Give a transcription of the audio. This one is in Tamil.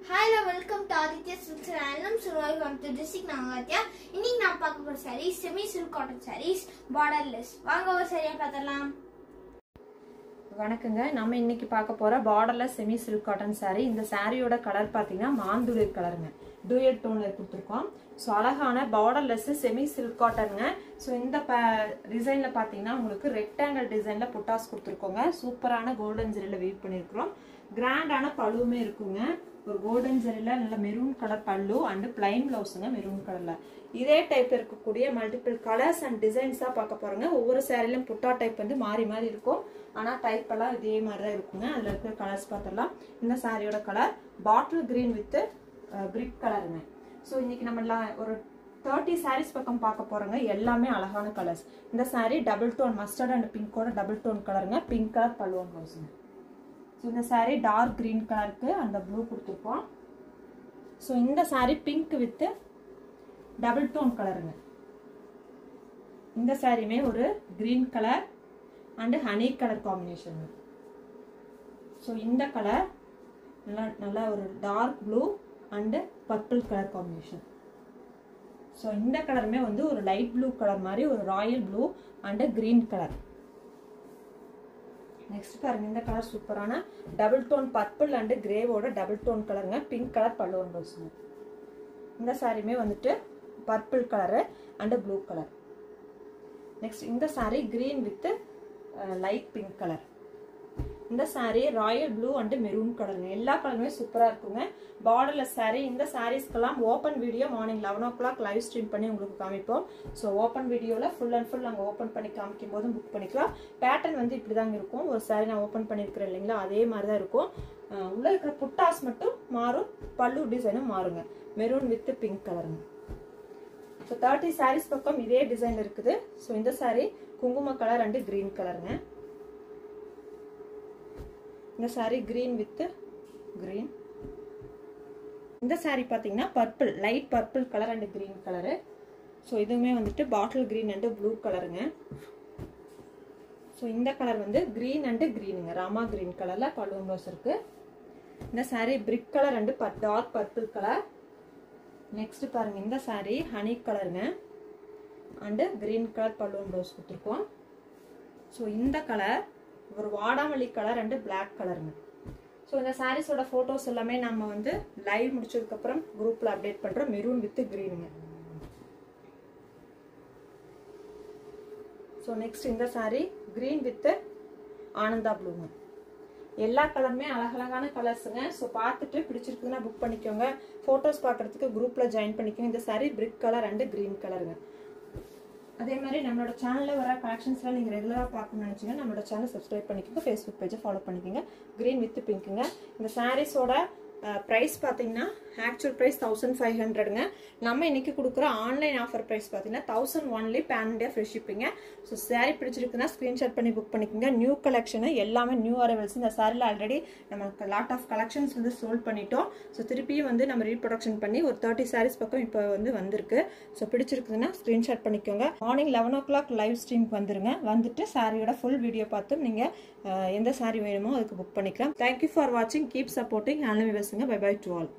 Hello, welcome to Aditya Silks and Handloom. So welcome to district Nangatya. இன்னைக்கு நான் பார்க்க போற sarees semi silk cotton sarees borderless. வாங்க ஒரு சரியா பார்த்தலாம். வணக்கங்க. நாம இன்னைக்கு பார்க்க போற borderless semi silk cotton saree. இந்த சாரியோட கலர் பாத்தீங்கன்னா மாந்துளிர் கலருங்க. டூயட் டோன்ல கொடுத்திருக்கோம். சோ அழகான borderless semi silk cottonங்க. சோ இந்த டிசைன்ல பாத்தீங்கன்னா உங்களுக்கு ரெக்டாங்கிள் டிசைன்ல புட்டாஸ் கொடுத்திருக்கோங்க. சூப்பரான கோல்டன் ஜெரில வீவ் பண்ணிருக்கோம். கிராண்டான பல்லுமே இருக்குங்க. ஒரு கோல்டன் ஜெரில நல்ல மெரூன் கலர் பல்லு அண்ட் பிளைன் பிளவுஸ்ங்க மெரூன் கலர்ல. இதே டைப் இருக்கக்கூடிய மல்டிபிள் கலர்ஸ் அண்ட் டிசைன்ஸா பார்க்க போறோங்க. ஒவ்வொரு சாரிலயும் புட்டா டைப் வந்து மாறி மாறி இருக்கும். ஆனா டைப் எல்லாம் இதே மாதிரி தான் இருக்குங்க. அதுல இருக்கிற கலர்ஸ் பார்த்தலாம். இந்த சாரியோட கலர் பாட்டில் கிரீன் வித் பிரிக் கலருங்க. ஸோ இன்னைக்கு நம்ம ஒரு 30 sarees பக்கம் பார்க்க போறோங்க. எல்லாமே அழகான கலர்ஸ். இந்த sari double tone mustard and பிங்கோட டபுள் டோன் கலருங்க. பிங்க் கலர் பல்லுவன் ப்ளவுஸுங்க. ஸோ இந்த சாரி டார்க் கிரீன் கலருக்கு அந்த ப்ளூ கொடுத்துருப்போம். ஸோ இந்த sari pink with double tone கலருங்க. இந்த சாரியுமே ஒரு green colour and honey colour combination. So இந்த கலர் நல்லா ஒரு dark blue and purple colour combination. So இந்த கலருமே வந்து ஒரு லைட் ப்ளூ கலர் மாதிரி ஒரு royal blue and green colour. Next பாருங்க, இந்த கலர் சூப்பரான டபுள் டோன் பர்பிள் அண்ட் கிரேவோட டபுள் டோன் கலருங்க. பிங்க் கலர் பல்லுவன் ப்ளவுஸுங்க. இந்த சாரியுமே வந்துட்டு purple colour and blue colour. Next இந்த sari green with light pink colour. இந்த sari royal blue and maroon கலருங்க. எல்லா கலருமே சூப்பரா இருக்குங்க. பார்டர்லெஸ் சாரி. இந்த சாரீஸ்க்கெல்லாம் open video morning 11 o'clock live stream பண்ணி உங்களுக்கு காமிப்போம். ஸோ ஓப்பன் வீடியோவில் ஃபுல் அண்ட் ஃபுல் நாங்கள் ஓப்பன் பண்ணி காமிக்கும் போதும் புக் பண்ணிக்கலாம். பேட்டர்ன் வந்து இப்படி தாங்க இருக்கும். ஒரு சாரி நான் ஓப்பன் பண்ணியிருக்கிறேன் இல்லைங்களா, அதே மாதிரி தான் இருக்கும். உள்ள இருக்கிற புட்டாஸ் மட்டும் மாறும், பல்லு டிசைனும் மாறுங்க. மெரூன் வித் பிங்க் கலருங்க. ஸோ 30 sarees பக்கம் இதே டிசைன் இருக்குது. ஸோ இந்த சாரி குங்கும கலர் அண்ட் கிரீன் கலருங்க. இந்த சாரி கிரீன் வித் கிரீன். இந்த சாரி பாத்தீங்கன்னா purple, light purple colour and green colour. So இதுவுமே வந்துட்டு பாட்டில் கிரீன் அண்ட் ப்ளூ கலருங்க. ஸோ இந்த கலர் வந்து கிரீன் அண்ட் கிரீனுங்க. ராமா கிரீன் கலர்ல பல்லுவன் ப்ளவுஸ் இருக்கு. இந்த sari brick colour and dark purple colour. Next பாருங்க, இந்த சாரி ஹனி கலருங்க அண்ட் கிரீன் கலர் பல்லுவன் ப்ளவுஸ் கொடுத்துருக்கோம். ஸோ இந்த கலர் ஒரு வாடாமல்லி கலர் அண்ட் பிளாக் கலருங்க. ஸோ இந்த சாரீஸோட ஃபோட்டோஸ் எல்லாமே நம்ம வந்து லைவ் முடிச்சதுக்கப்புறம் குரூப்பில் அப்டேட் பண்ணுறோம். மெரூன் வித் கிரீனுங்க. ஸோ நெக்ஸ்ட் இந்த சாரி கிரீன் வித் ஆனந்தா ப்ளூங்க. எல்லா கலருமே அழகழகான கலர்ஸுங்க. ஸோ பார்த்துட்டு பிடிச்சிருக்குதுன்னா புக் பண்ணிக்கோங்க. ஃபோட்டோஸ் பார்க்குறதுக்கு குரூப்பில் ஜாயின் பண்ணிக்கோங்க. இந்த sari brick colour and green கலருங்க. அதே மாதிரி நம்மளோட சேனலில் வர கலெக்ஷன்ஸ்லாம் நீங்கள் ரெகுலராக பார்க்கணும்னு நினச்சிங்கன்னா நம்மளோட சேனல் சப்ஸ்கிரைப் பண்ணிக்கோங்க. ஃபேஸ்புக் பேஜை ஃபாலோ பண்ணிக்கோங்க. க்ரீன் வித் பிங்க்குங்க. இந்த சாரீஸோட ப்ரைஸ் பார்த்தீங்கன்னா ஆக்சுவல் ப்ரைஸ் 1500ங்க. நம்ம இன்னைக்கு கொடுக்குற ஆன்லைன் ஆஃபர் ப்ரைஸ் பார்த்தீங்கன்னா 1000 ஒன்லி பேன் இண்டியா ஃப்ரீ ஷிப்பிங்க. ஸோ சாரீ பிடிச்சிருக்குன்னா ஸ்க்ரீன்ஷாட் பண்ணி புக் பண்ணிக்கோங்க. நியூ கலெக்ஷனு எல்லாமே நியூ அரைவல்ஸ். இந்த சாரியில் ஆல்ரெடி நமக்கு லாட் ஆஃப் கலெக்ஷன்ஸ் வந்து சோல்ட் பண்ணிட்டோம். ஸோ திருப்பியும் வந்து நம்ம ரீப்ரொடக்ஷன் பண்ணி ஒரு 30 sarees பக்கம் இப்போ வந்து வந்திருக்கு. ஸோ பிடிச்சிருக்குதுன்னா ஸ்க்ரீன்ஷாட் பண்ணிக்கோங்க. மார்னிங் 11 o'clock லைவ் ஸ்ட்ரீம்க்கு வந்துருங்க. வந்துட்டு சாரியோட ஃபுல் வீடியோ பார்த்து நீங்கள் எந்த சாரி வேணுமோ அதுக்கு புக் பண்ணிக்கலாம். தேங்க்யூ ஃபார் வாட்சிங். கீப் சப்போர்ட்டிங் ஹேண்ட்லூம் விவர்ஸுங்க. Bye bye to all.